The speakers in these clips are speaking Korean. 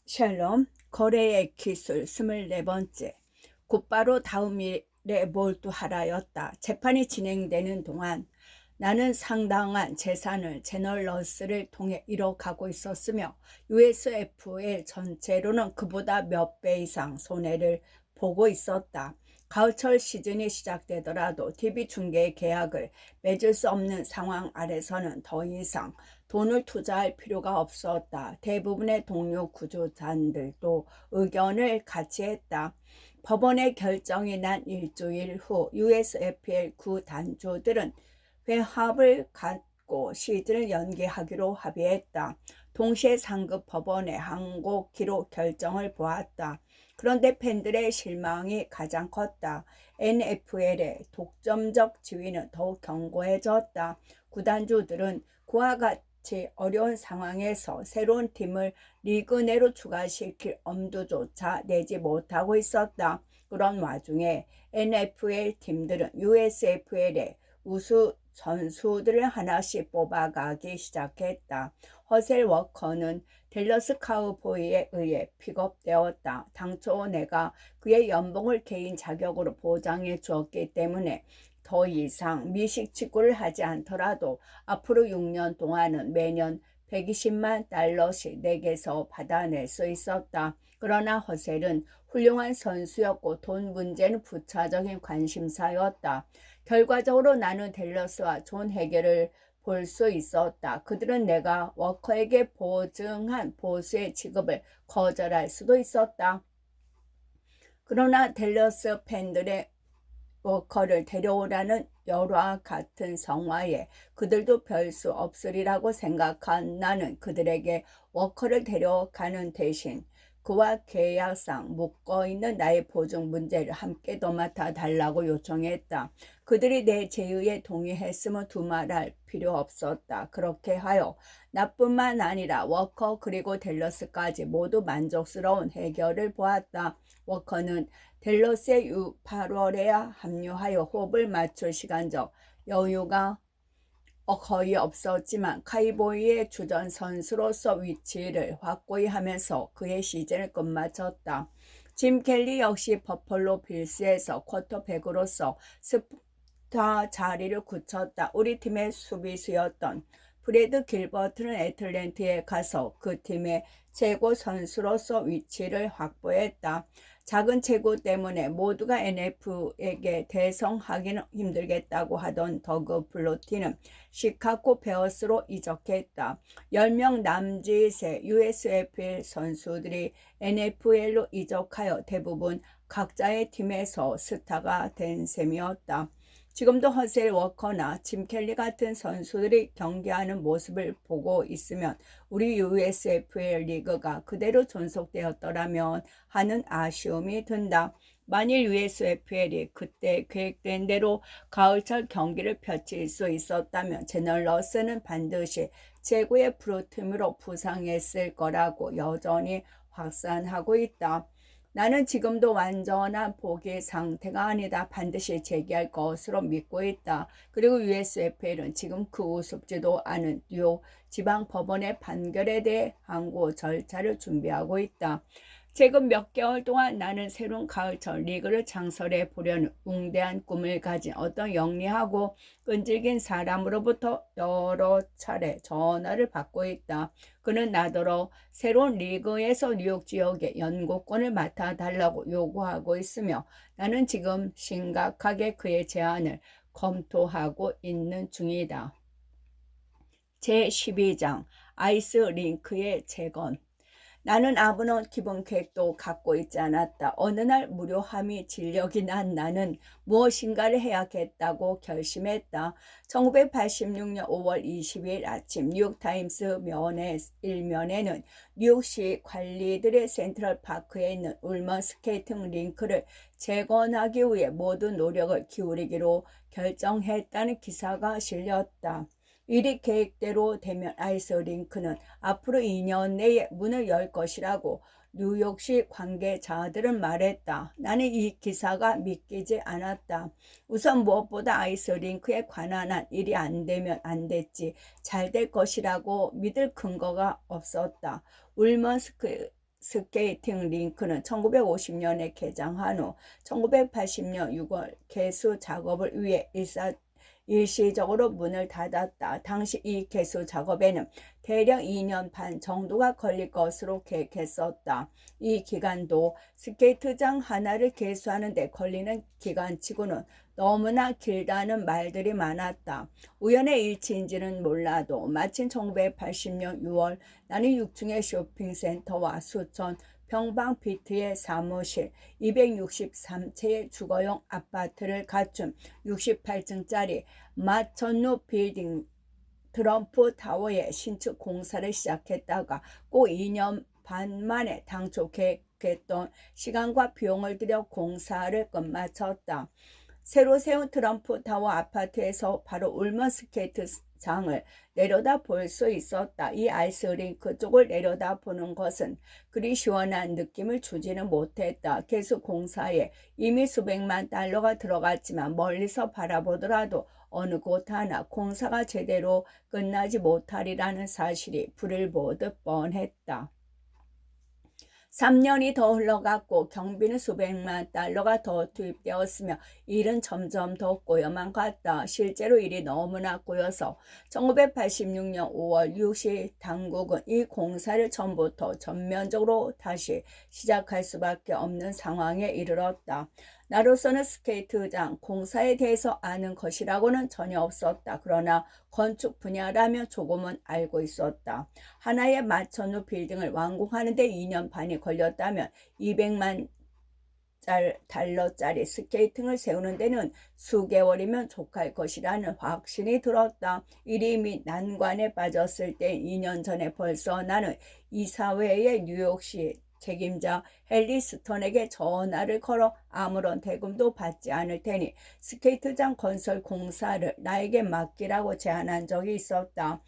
샬롬, 거래의 기술 24번째. 곧바로 다음 일에 몰두하라였다. 재판이 진행되는 동안 나는 상당한 재산을 제널러스를 통해 잃어가고 있었으며 USFL 전체로는 그보다 몇 배 이상 손해를 보고 있었다. 가을철 시즌이 시작되더라도 TV 중계 계약을 맺을 수 없는 상황 아래서는 더 이상 돈을 투자할 필요가 없었다. 대부분의 동료 구조단들도 의견을 같이 했다. 법원의 결정이 난 일주일 후 USFL 구단주들은 회합을 갖고 시즌을 연기하기로 합의했다. 동시에 상급 법원의 항고 기록 결정을 보았다. 그런데 팬들의 실망이 가장 컸다. NFL의 독점적 지위는 더욱 견고해졌다. 구단주들은 그와 같이 어려운 상황에서 새로운 팀을 리그 내로 추가시킬 엄두조차 내지 못하고 있었다. 그런 와중에 NFL 팀들은 USFL의 우수 선수들을 하나씩 뽑아가기 시작했다. 허셀 워커는 댈러스 카우보이에 의해 픽업되었다. 당초 내가 그의 연봉을 개인 자격으로 보장해 주었기 때문에 더 이상 미식 직구를 하지 않더라도 앞으로 6년 동안은 매년 120만 달러씩 내게서 받아낼 수 있었다. 그러나 허셀은 훌륭한 선수였고 돈 문제는 부차적인 관심사였다. 결과적으로 나는 댈러스와 존 해결을 볼 수 있었다. 그들은 내가 워커에게 보증한 보수의 지급을 거절할 수도 있었다. 그러나 댈러스 팬들의 워커를 데려오라는 열화 같은 성화에 그들도 별 수 없으리라고 생각한 나는 그들에게 워커를 데려가는 대신 그와 계약상 묶어있는 나의 보증 문제를 함께 도맡아 달라고 요청했다. 그들이 내 제의에 동의했음을 두말할 필요 없었다. 그렇게 하여 나뿐만 아니라 워커 그리고 댈러스까지 모두 만족스러운 해결을 보았다. 워커는 댈러스의 8월에 합류하여 호흡을 맞출 시간적 여유가 거의 없었지만 카이보이의 주전 선수로서 위치를 확고히 하면서 그의 시즌을 끝마쳤다. 짐 켈리 역시 버펄로 빌스에서 쿼터백으로서 스타 자리를 굳혔다. 우리 팀의 수비수였던 브래드 길버트는 애틀랜티에 가서 그 팀의 최고 선수로서 위치를 확보했다. 작은 체구 때문에 모두가 NF에게 대성하기는 힘들겠다고 하던 더그 플로티는 시카고 베어스로 이적했다. 10명 남짓의 USFL 선수들이 NFL로 이적하여 대부분 각자의 팀에서 스타가 된 셈이었다. 지금도 허셀 워커나 짐 켈리 같은 선수들이 경기하는 모습을 보고 있으면 우리 USFL 리그가 그대로 존속되었더라면 하는 아쉬움이 든다. 만일 USFL이 그때 계획된 대로 가을철 경기를 펼칠 수 있었다면 제널러스는 반드시 최고의 프로팀으로 부상했을 거라고 여전히 확산하고 있다. 나는 지금도 완전한 포기 상태가 아니다. 반드시 재기할 것으로 믿고 있다. 그리고 USFL은 지금 그 우습지도 않은 뉴욕 지방법원의 판결에 대해 항고 절차를 준비하고 있다. 최근 몇 개월 동안 나는 새로운 가을철 리그를 창설해 보려는 웅대한 꿈을 가진 어떤 영리하고 끈질긴 사람으로부터 여러 차례 전화를 받고 있다. 그는 나더러 새로운 리그에서 뉴욕 지역의 연고권을 맡아달라고 요구하고 있으며 나는 지금 심각하게 그의 제안을 검토하고 있는 중이다. 제12장 아이스 링크의 재건. 나는 아무런 기본 계획도 갖고 있지 않았다. 어느 날 무료함이 진력이 난 나는 무엇인가를 해야겠다고 결심했다. 1986년 5월 22일 아침 뉴욕타임스 일면에는 뉴욕시 관리들의 센트럴파크에 있는 울먼 스케이팅 링크를 재건하기 위해 모든 노력을 기울이기로 결정했다는 기사가 실렸다. 일이 계획대로 되면 아이스링크는 앞으로 2년 내에 문을 열 것이라고 뉴욕시 관계자들은 말했다. 나는 이 기사가 믿기지 않았다. 우선 무엇보다 아이스링크에 관한 한 일이 안 되면 안 됐지 잘 될 것이라고 믿을 근거가 없었다. 울먼 스케이팅 링크는 1950년에 개장한 후 1980년 6월 개수 작업을 위해 일시적으로 문을 닫았다. 당시 이 개수 작업에는 대략 2년 반 정도가 걸릴 것으로 계획했었다. 이 기간도 스케이트장 하나를 개수하는 데 걸리는 기간치고는 너무나 길다는 말들이 많았다. 우연의 일치인지는 몰라도 마침 1980년 6월 나는 6층의 쇼핑센터와 수천 평방피트의 사무실, 263채의 주거용 아파트를 갖춘 68층짜리 마천루 빌딩 트럼프 타워의 신축 공사를 시작했다가 꼭 2년 반 만에 당초 계획했던 시간과 비용을 들여 공사를 끝마쳤다. 새로 세운 트럼프 타워 아파트에서 바로 울먼 스케이트장을 내려다 볼 수 있었다. 이 아이스링크 쪽을 내려다 보는 것은 그리 시원한 느낌을 주지는 못했다. 개수 공사에 이미 수백만 달러가 들어갔지만 멀리서 바라보더라도 어느 곳 하나 공사가 제대로 끝나지 못하리라는 사실이 불을 보듯 뻔했다. 3년이 더 흘러갔고 경비는 수백만 달러가 더 투입되었으며 일은 점점 더 꼬여만 갔다. 실제로 일이 너무나 꼬여서 1986년 5월 유시 당국은 이 공사를 처음부터 전면적으로 다시 시작할 수밖에 없는 상황에 이르렀다. 나로서는 스케이트장 공사에 대해서 아는 것이라고는 전혀 없었다. 그러나 건축 분야라며 조금은 알고 있었다. 하나의 마천루 빌딩을 완공하는 데 2년 반이 걸렸다면 200만 달러짜리 스케이팅을 세우는 데는 수개월이면 족할 것이라는 확신이 들었다. 일이 이미 난관에 빠졌을 때 2년 전에 벌써 나는 이사회의 뉴욕시 책임자 헨리 스턴에게 전화를 걸어 아무런 대금도 받지 않을 테니 스케이트장 건설 공사를 나에게 맡기라고 제안한 적이 있었다.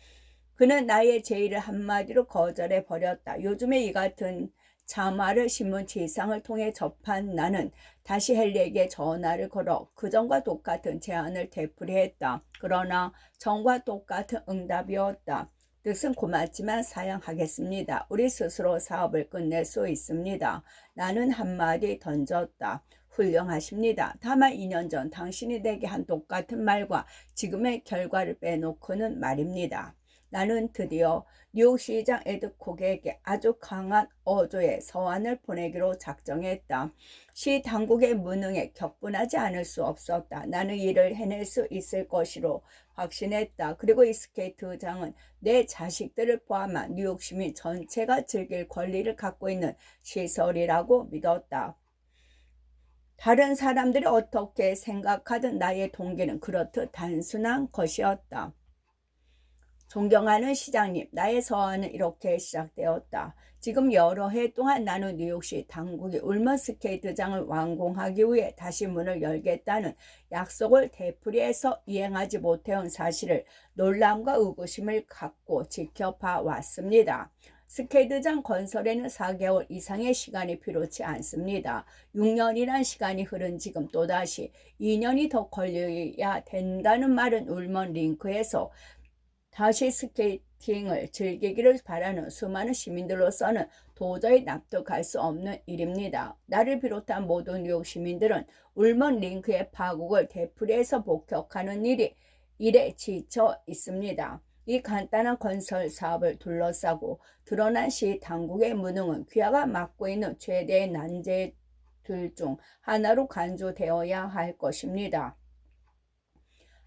그는 나의 제의를 한마디로 거절해 버렸다. 요즘에 이 같은 참화를 신문 지상을 통해 접한 나는 다시 헨리에게 전화를 걸어 그전과 똑같은 제안을 되풀이했다. 그러나 전과 똑같은 응답이었다. 뜻은 고맙지만 사양하겠습니다. 우리 스스로 사업을 끝낼 수 있습니다. 나는 한마디 던졌다. 훌륭하십니다. 다만 2년 전 당신이 내게 한 똑같은 말과 지금의 결과를 빼놓고는 말입니다. 나는 드디어 뉴욕시장 에드콕에게 아주 강한 어조의 서한을 보내기로 작정했다. 시 당국의 무능에 격분하지 않을 수 없었다. 나는 일을 해낼 수 있을 것이로 확신했다. 그리고 이 스케이트장은 내 자식들을 포함한 뉴욕 시민 전체가 즐길 권리를 갖고 있는 시설이라고 믿었다. 다른 사람들이 어떻게 생각하든 나의 동기는 그렇듯 단순한 것이었다. 존경하는 시장님, 나의 서한은 이렇게 시작되었다. 지금 여러 해 동안 나는 뉴욕시 당국이 울먼 스케이트장을 완공하기 위해 다시 문을 열겠다는 약속을 되풀이해서 이행하지 못해온 사실을 놀람과 의구심을 갖고 지켜봐 왔습니다. 스케이트장 건설에는 4개월 이상의 시간이 필요치 않습니다. 6년이란 시간이 흐른 지금 또다시 2년이 더 걸려야 된다는 말은 울먼 링크에서 다시 스케이팅을 즐기기를 바라는 수많은 시민들로서는 도저히 납득할 수 없는 일입니다. 나를 비롯한 모든 뉴욕 시민들은 울먼 링크의 파국을 되풀이해서 복격하는 일에 지쳐 있습니다. 이 간단한 건설 사업을 둘러싸고 드러난 시 당국의 무능은 귀하가 맡고 있는 최대의 난제들 중 하나로 간주되어야 할 것입니다.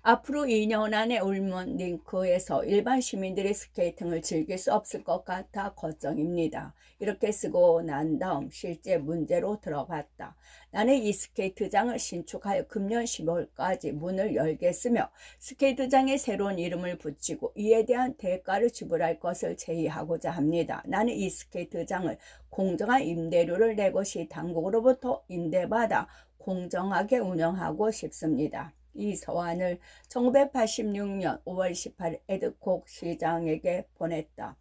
앞으로 2년 안에 울먼 링크에서 일반 시민들이 스케이팅을 즐길 수 없을 것 같아 걱정입니다. 이렇게 쓰고 난 다음 실제 문제로 들어갔다. 나는 이 스케이트장을 신축하여 금년 10월까지 문을 열겠으며 스케이트장에 새로운 이름을 붙이고 이에 대한 대가를 지불할 것을 제의하고자 합니다. 나는 이 스케이트장을 공정한 임대료를 내고 시 당국으로부터 임대받아 공정하게 운영하고 싶습니다. 이 서한을 1986년 5월 18일 에드콕 시장에게 보냈다.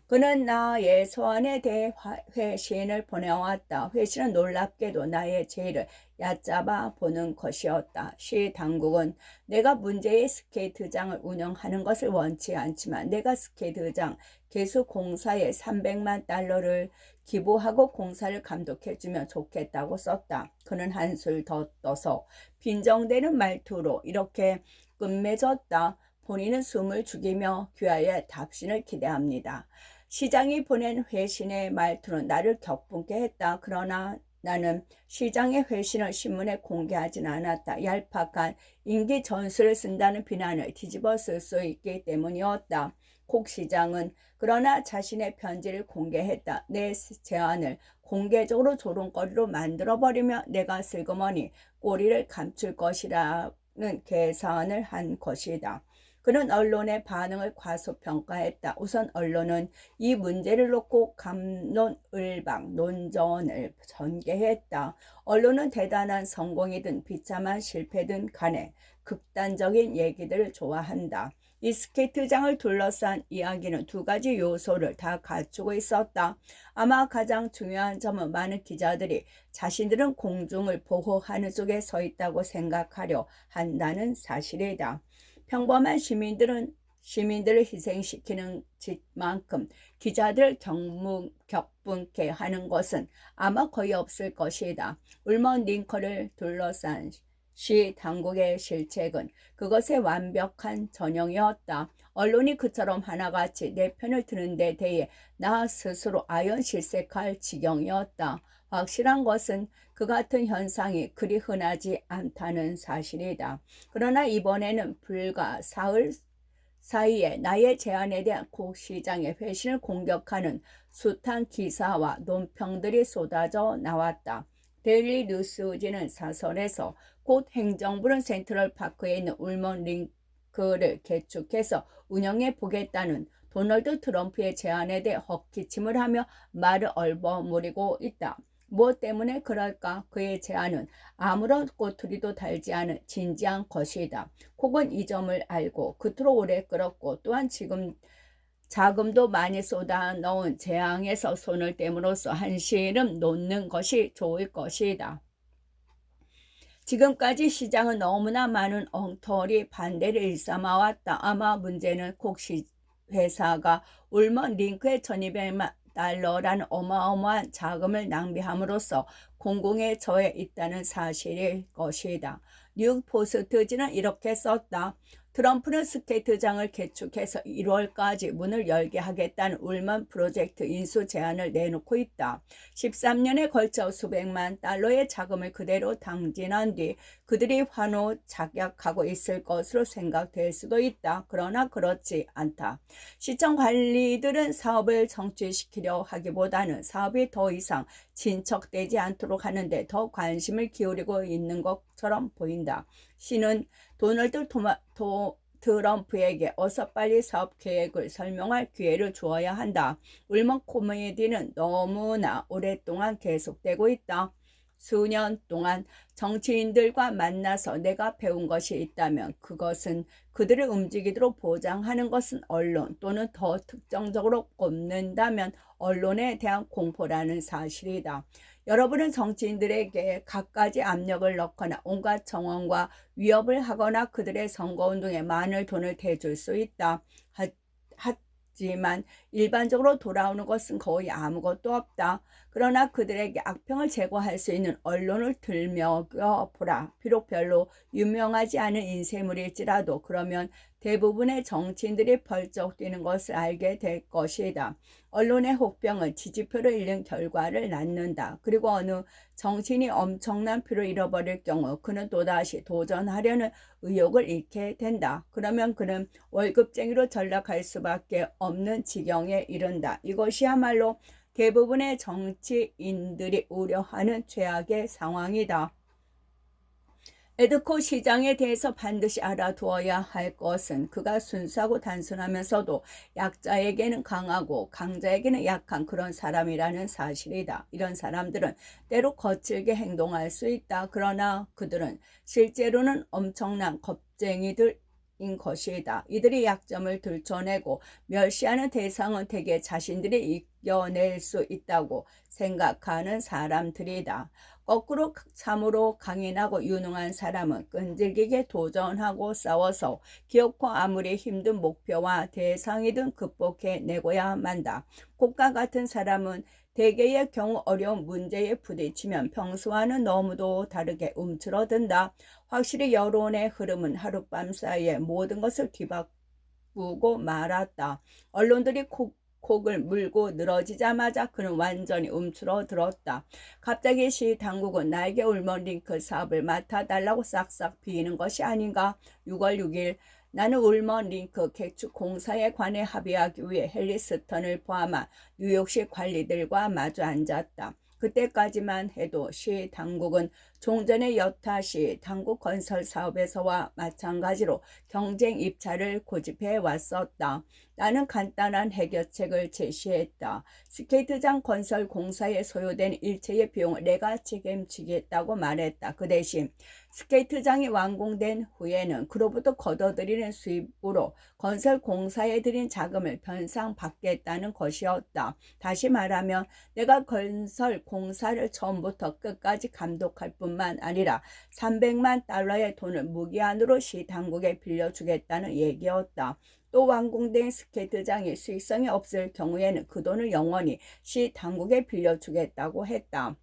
그는 나의 서한에 대해 회신을 보내왔다. 회신은 놀랍게도 나의 제의를 얕잡아 보는 것이었다. 시 당국은 내가 문제의 스케이트장을 운영하는 것을 원치 않지만 내가 스케이트장 개수 공사에 300만 달러를 기부하고 공사를 감독해주면 좋겠다고 썼다. 그는 한술 더 떠서 빈정대는 말투로 이렇게 끝맺었다. 본인은 숨을 죽이며 귀하의 답신을 기대합니다. 시장이 보낸 회신의 말투는 나를 격분케 했다. 그러나 나는 시장의 회신을 신문에 공개하진 않았다. 얄팍한 임기 전술을 쓴다는 비난을 뒤집어 쓸 수 있기 때문이었다. 콕 시장은 그러나 자신의 편지를 공개했다. 내 제안을 공개적으로 조롱거리로 만들어버리며 내가 슬그머니 꼬리를 감출 것이라는 계산을 한 것이다. 그는 언론의 반응을 과소평가했다. 우선 언론은 이 문제를 놓고 갑론을박 논전을 전개했다. 언론은 대단한 성공이든 비참한 실패든 간에 극단적인 얘기들을 좋아한다. 이 스케이트장을 둘러싼 이야기는 두 가지 요소를 다 갖추고 있었다. 아마 가장 중요한 점은 많은 기자들이 자신들은 공중을 보호하는 쪽에 서 있다고 생각하려 한다는 사실이다. 평범한 시민들을 희생시키는 짓만큼 기자들 격분케 하는 것은 아마 거의 없을 것이다. 울먼 링컨을 둘러싼 시 당국의 실책은 그것의 완벽한 전형이었다. 언론이 그처럼 하나같이 내 편을 드는 데 대해 나 스스로 아연실색할 지경이었다. 확실한 것은 그 같은 현상이 그리 흔하지 않다는 사실이다. 그러나 이번에는 불과 사흘 사이에 나의 제안에 대한 콕 시장의 회신을 공격하는 숱한 기사와 논평들이 쏟아져 나왔다. 데일리 뉴스지는 사설에서 곧 행정부는 센트럴파크에 있는 울먼 링크를 개축해서 운영해 보겠다는 도널드 트럼프의 제안에 대해 헛기침을 하며 말을 얼버무리고 있다. 무엇 때문에 그럴까? 그의 제안은 아무런 꼬투리도 달지 않은 진지한 것이다. 콕은 이 점을 알고 그토록 오래 끌었고 또한 지금 자금도 많이 쏟아 넣은 재앙에서 손을 떼므로써 한시름 놓는 것이 좋을 것이다. 지금까지 시장은 너무나 많은 엉터리 반대를 일삼아왔다. 아마 문제는 콕 회사가 울먼 링크의 1200만 달러라는 어마어마한 자금을 낭비함으로써 공공에 처해 있다는 사실일 것이다. 뉴욕 포스트지는 이렇게 썼다. 트럼프는 스케이트장을 개축해서 1월까지 문을 열게 하겠다는 울먼 프로젝트 인수 제안을 내놓고 있다. 13년에 걸쳐 수백만 달러의 자금을 그대로 당진한 뒤 그들이 환호 작약하고 있을 것으로 생각될 수도 있다. 그러나 그렇지 않다. 시청 관리들은 사업을 성취시키려 하기보다는 사업이 더 이상 진척되지 않도록 하는데 더 관심을 기울이고 있는 것처럼 보인다. 시는 도널드 트럼프에게 어서 빨리 사업 계획을 설명할 기회를 주어야 한다. 울먼 코미디는 너무나 오랫동안 계속되고 있다. 수년 동안 정치인들과 만나서 내가 배운 것이 있다면 그것은 그들을 움직이도록 보장하는 것은 언론 또는 더 특정적으로 꼽는다면 언론에 대한 공포라는 사실이다. 여러분은 정치인들에게 갖가지 압력을 넣거나 온갖 정황과 위협을 하거나 그들의 선거운동에 많은 돈을 대줄 수 있다. 하지만 일반적으로 돌아오는 것은 거의 아무것도 없다. 그러나 그들에게 악평을 제거할 수 있는 언론을 들먹여보라. 비록 별로 유명하지 않은 인쇄물일지라도 그러면 대부분의 정치인들이 펄쩍 뛰는 것을 알게 될 것이다. 언론의 혹병은 지지표를 잃는 결과를 낳는다. 그리고 어느 정치인이 엄청난 표를 잃어버릴 경우 그는 또다시 도전하려는 의욕을 잃게 된다. 그러면 그는 월급쟁이로 전락할 수밖에 없는 지경에 이른다. 이것이야말로 대부분의 정치인들이 우려하는 최악의 상황이다. 에드코 시장에 대해서 반드시 알아두어야 할 것은 그가 순수하고 단순하면서도 약자에게는 강하고 강자에게는 약한 그런 사람이라는 사실이다. 이런 사람들은 때로 거칠게 행동할 수 있다. 그러나 그들은 실제로는 엄청난 겁쟁이들 인 것이다. 이들이 약점을 들춰내고 멸시하는 대상은 대개 자신들이 이겨낼 수 있다고 생각하는 사람들이다. 거꾸로 참으로 강인하고 유능한 사람은 끈질기게 도전하고 싸워서 기어코 아무리 힘든 목표와 대상이든 극복해내고야 만다. 곡과 같은 사람은 대개의 경우 어려운 문제에 부딪히면 평소와는 너무도 다르게 움츠러든다. 확실히 여론의 흐름은 하룻밤 사이에 모든 것을 뒤바꾸고 말았다. 언론들이 콕을 물고 늘어지자마자 그는 완전히 움츠러들었다. 갑자기 시 당국은 나에게 울먼 링크 사업을 맡아달라고 싹싹 비이는 것이 아닌가. 6월 6일 나는 울먼 링크 개축 공사에 관해 합의하기 위해 헨리스턴을 포함한 뉴욕시 관리들과 마주 앉았다. 그때까지만 해도 시 당국은 종전의 여타시 당국 건설 사업에서와 마찬가지로 경쟁 입찰을 고집해 왔었다. 나는 간단한 해결책을 제시했다. 스케이트장 건설 공사에 소요된 일체의 비용을 내가 책임지겠다고 말했다. 그 대신 스케이트장이 완공된 후에는 그로부터 걷어들이는 수입으로 건설 공사에 들인 자금을 변상받겠다는 것이었다. 다시 말하면 내가 건설 공사를 처음부터 끝까지 감독할 뿐만 아니라 300만 달러의 돈을 무기한으로 시 당국에 빌려주겠다는 얘기였다. 또 완공된 스케이트장이 수익성이 없을 경우에는 그 돈을 영원히 시 당국에 빌려주겠다고 했다.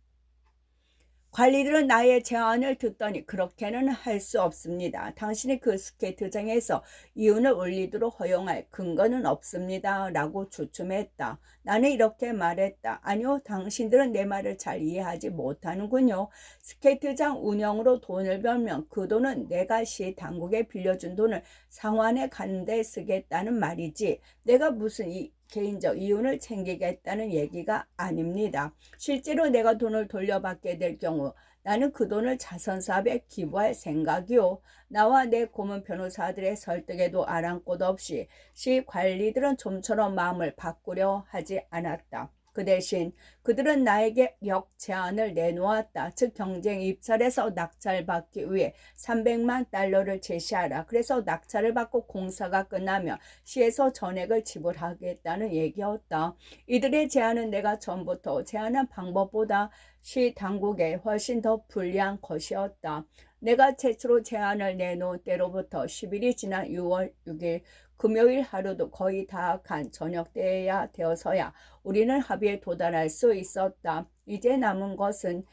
관리들은 나의 제안을 듣더니 그렇게는 할 수 없습니다. 당신이 그 스케이트장에서 이윤을 올리도록 허용할 근거는 없습니다. 라고 주춤했다. 나는 이렇게 말했다. 아니요, 당신들은 내 말을 잘 이해하지 못하는군요. 스케이트장 운영으로 돈을 벌면 그 돈은 내가 시 당국에 빌려준 돈을 상환해 가는데 쓰겠다는 말이지. 내가 무슨 개인적 이윤을 챙기겠다는 얘기가 아닙니다. 실제로 내가 돈을 돌려받게 될 경우 나는 그 돈을 자선사업에 기부할 생각이요. 나와 내 고문 변호사들의 설득에도 아랑 곳 없이 시 관리들은 좀처럼 마음을 바꾸려 하지 않았다. 그 대신 그들은 나에게 역제안을 내놓았다. 즉 경쟁 입찰에서 낙찰받기 위해 300만 달러를 제시하라. 그래서 낙찰을 받고 공사가 끝나면 시에서 전액을 지불하겠다는 얘기였다. 이들의 제안은 내가 전부터 제안한 방법보다 시 당국에 훨씬 더 불리한 것이었다. 내가 최초로 제안을 내놓은 때로부터 10일이 지난 6월 6일 금요일 하루도 거의 다 간 저녁 때야 되어서야 우리는 합의에 도달할 수 있었다. 이제 남은 것은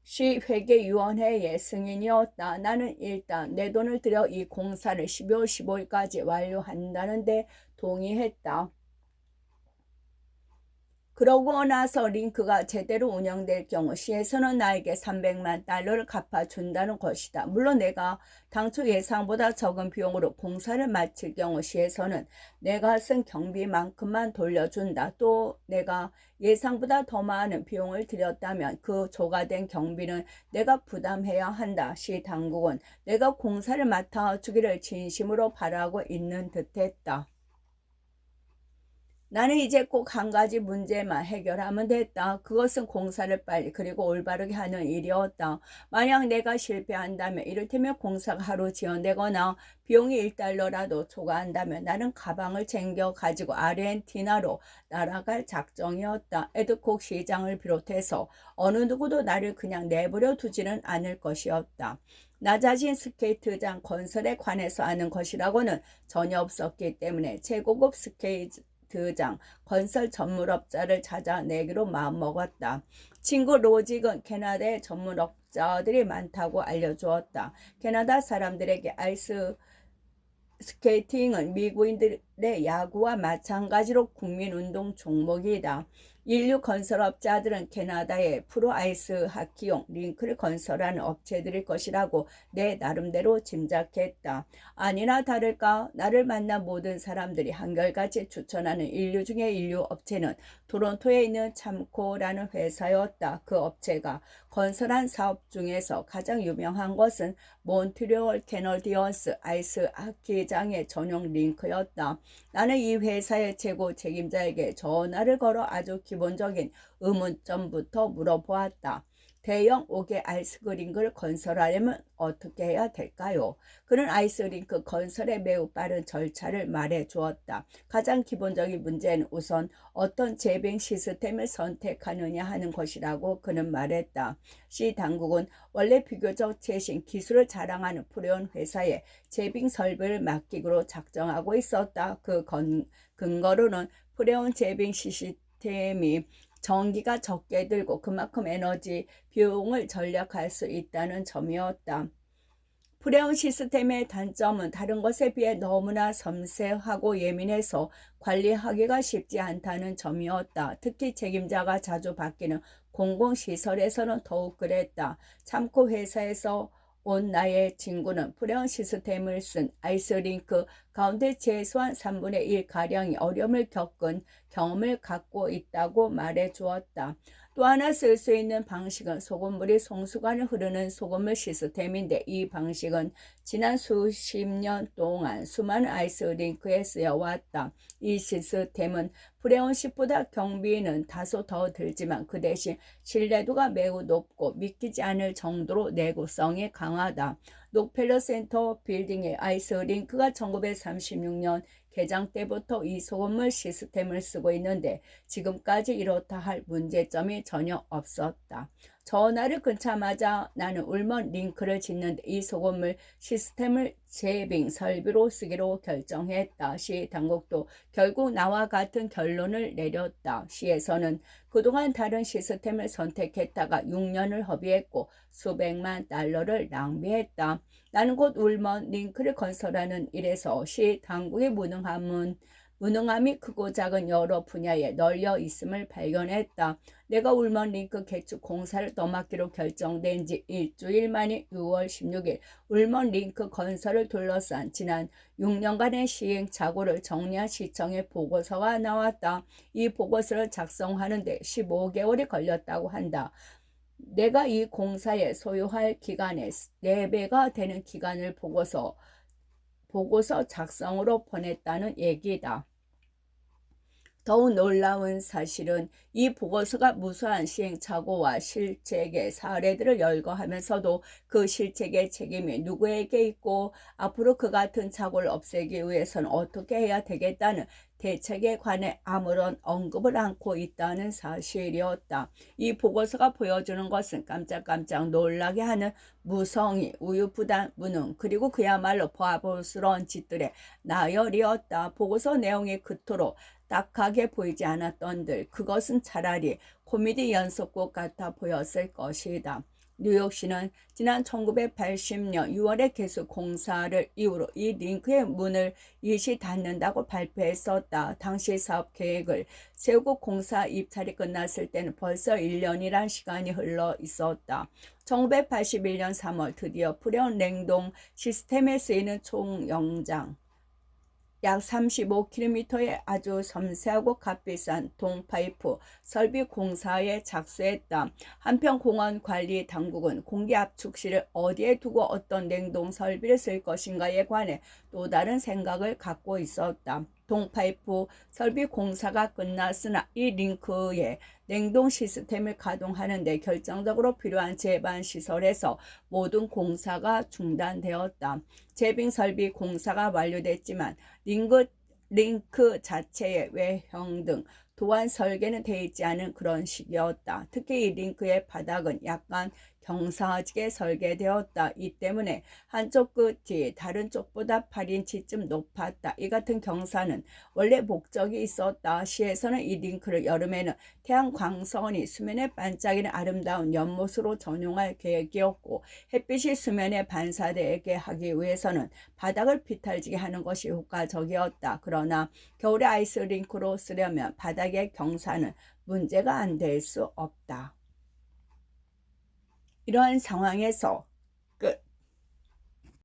시 회계위원회의 승인이었다. 나는 일단 내 돈을 들여 이 공사를 12월 15일까지 완료한다는데 동의했다. 그러고 나서 링크가 제대로 운영될 경우 시에서는 나에게 300만 달러를 갚아준다는 것이다. 물론 내가 당초 예상보다 적은 비용으로 공사를 마칠 경우 시에서는 내가 쓴 경비만큼만 돌려준다. 또 내가 예상보다 더 많은 비용을 들였다면 그 초과된 경비는 내가 부담해야 한다. 시 당국은 내가 공사를 맡아주기를 진심으로 바라고 있는 듯했다. 나는 이제 꼭 한 가지 문제만 해결하면 됐다. 그것은 공사를 빨리 그리고 올바르게 하는 일이었다. 만약 내가 실패한다면 이를테면 공사가 하루 지연되거나 비용이 1달러라도 초과한다면 나는 가방을 챙겨 가지고 아르헨티나로 날아갈 작정이었다. 에드콕 시장을 비롯해서 어느 누구도 나를 그냥 내버려 두지는 않을 것이었다. 나 자신 스케이트장 건설에 관해서 아는 것이라고는 전혀 없었기 때문에 최고급 스케이트장 건설 전문업자를 찾아내기로 마음먹었다. 친구 로직은 캐나다에 전문업자들이 많다고 알려주었다. 캐나다 사람들에게 아이스 스케이팅은 미국인들의 야구와 마찬가지로 국민운동 종목이다. 인류 건설업자들은 캐나다의 프로 아이스 하키용 링크를 건설하는 업체들일 것이라고 내 나름대로 짐작했다. 아니나 다를까 나를 만난 모든 사람들이 한결같이 추천하는 인류 중의 인류 업체는 토론토에 있는 참코라는 회사였다. 그 업체가 건설한 사업 중에서 가장 유명한 것은 몬트리올 캐너디언스 아이스 하키장의 전용 링크였다. 나는 이 회사의 최고 책임자에게 전화를 걸어 아주 기본적인 의문점부터 물어보았다. 대형 5개 아이스링크를 건설하려면 어떻게 해야 될까요? 그는 아이스링크 건설에 매우 빠른 절차를 말해 주었다. 가장 기본적인 문제는 우선 어떤 재빙 시스템을 선택하느냐 하는 것이라고 그는 말했다. 시 당국은 원래 비교적 최신 기술을 자랑하는 프레온 회사에 재빙 설비를 맡기기로 작정하고 있었다. 그 근거로는 프레온 재빙 시스템이 전기가 적게 들고 그만큼 에너지 비용을 절약할 수 있다는 점이었다. 프레온 시스템의 단점은 다른 것에 비해 너무나 섬세하고 예민해서 관리하기가 쉽지 않다는 점이었다. 특히 책임자가 자주 바뀌는 공공시설에서는 더욱 그랬다. 참고 회사에서 온 나의 친구는 프레온 시스템을 쓴 아이스링크 가운데 최소한 3분의 1가량이 어려움을 겪은 경험을 갖고 있다고 말해 주었다. 또 하나 쓸 수 있는 방식은 소금물이 송수관을 흐르는 소금물 시스템인데, 이 방식은 지난 수십 년 동안 수많은 아이스링크에 쓰여왔다. 이 시스템은 프레온 10보다 경비는 다소 더 들지만 그 대신 신뢰도가 매우 높고 믿기지 않을 정도로 내구성이 강하다. 록펠러 센터 빌딩의 아이스링크가 1936년 개장 때부터 이 소금물 시스템을 쓰고 있는데 지금까지 이렇다 할 문제점이 전혀 없었다. 전화를 끊자마자 나는 울먼 링크를 짓는데 이 소금물 시스템을 재빙 설비로 쓰기로 결정했다. 시 당국도 결국 나와 같은 결론을 내렸다. 시에서는 그동안 다른 시스템을 선택했다가 6년을 허비했고 수백만 달러를 낭비했다. 나는 곧 울먼 링크를 건설하는 일에서 시 당국의 무능함이 크고 작은 여러 분야에 널려 있음을 발견했다. 내가 울먼 링크 개축 공사를 떠맡기로 결정된 지 일주일 만인 6월 16일 울먼 링크 건설을 둘러싼 지난 6년간의 시행착오를 정리한 시청의 보고서가 나왔다. 이 보고서를 작성하는데 15개월이 걸렸다고 한다. 내가 이 공사에 소요할 기간의 4배가 되는 기간을 보고서 작성으로 보냈다는 얘기다. 더욱 놀라운 사실은 이 보고서가 무수한 시행착오와 실책의 사례들을 열거하면서도 그 실책의 책임이 누구에게 있고 앞으로 그 같은 착오를 없애기 위해서는 어떻게 해야 되겠다는 대책에 관해 아무런 언급을 않고 있다는 사실이었다. 이 보고서가 보여주는 것은 깜짝깜짝 놀라게 하는 무성의, 우유부단 무능, 그리고 그야말로 바보스러운 짓들의 나열이었다. 보고서 내용이 그토록 딱하게 보이지 않았던들 그것은 차라리 코미디 연속곡 같아 보였을 것이다. 뉴욕시는 지난 1980년 6월에 개수 공사를 이후로 이 링크의 문을 일시 닫는다고 발표했었다. 당시 사업 계획을 세우고 공사 입찰이 끝났을 때는 벌써 1년이란 시간이 흘러 있었다. 1981년 3월 드디어 프레온 냉동 시스템에 쓰이는 총영장 약 35km의 아주 섬세하고 값비싼 동파이프 설비 공사에 착수했다. 한편 공원 관리 당국은 공기 압축실을 어디에 두고 어떤 냉동 설비를 쓸 것인가에 관해 또 다른 생각을 갖고 있었다. 동파이프 설비 공사가 끝났으나 이 링크의 냉동 시스템을 가동하는 데 결정적으로 필요한 제반 시설에서 모든 공사가 중단되었다. 재빙 설비 공사가 완료됐지만 링크 자체의 외형 등 도안 설계는 되어 있지 않은 그런 식이었다. 특히 이 링크의 바닥은 약간 경사지게 설계되었다. 이 때문에 한쪽 끝이 다른 쪽보다 8인치쯤 높았다. 이 같은 경사는 원래 목적이 있었다. 시에서는 이 링크를 여름에는 태양 광선이 수면에 반짝이는 아름다운 연못으로 전용할 계획이었고, 햇빛이 수면에 반사되게 하기 위해서는 바닥을 비탈지게 하는 것이 효과적이었다. 그러나 겨울에 아이스링크로 쓰려면 바닥의 경사는 문제가 안 될 수 없다. 이러한 상황에서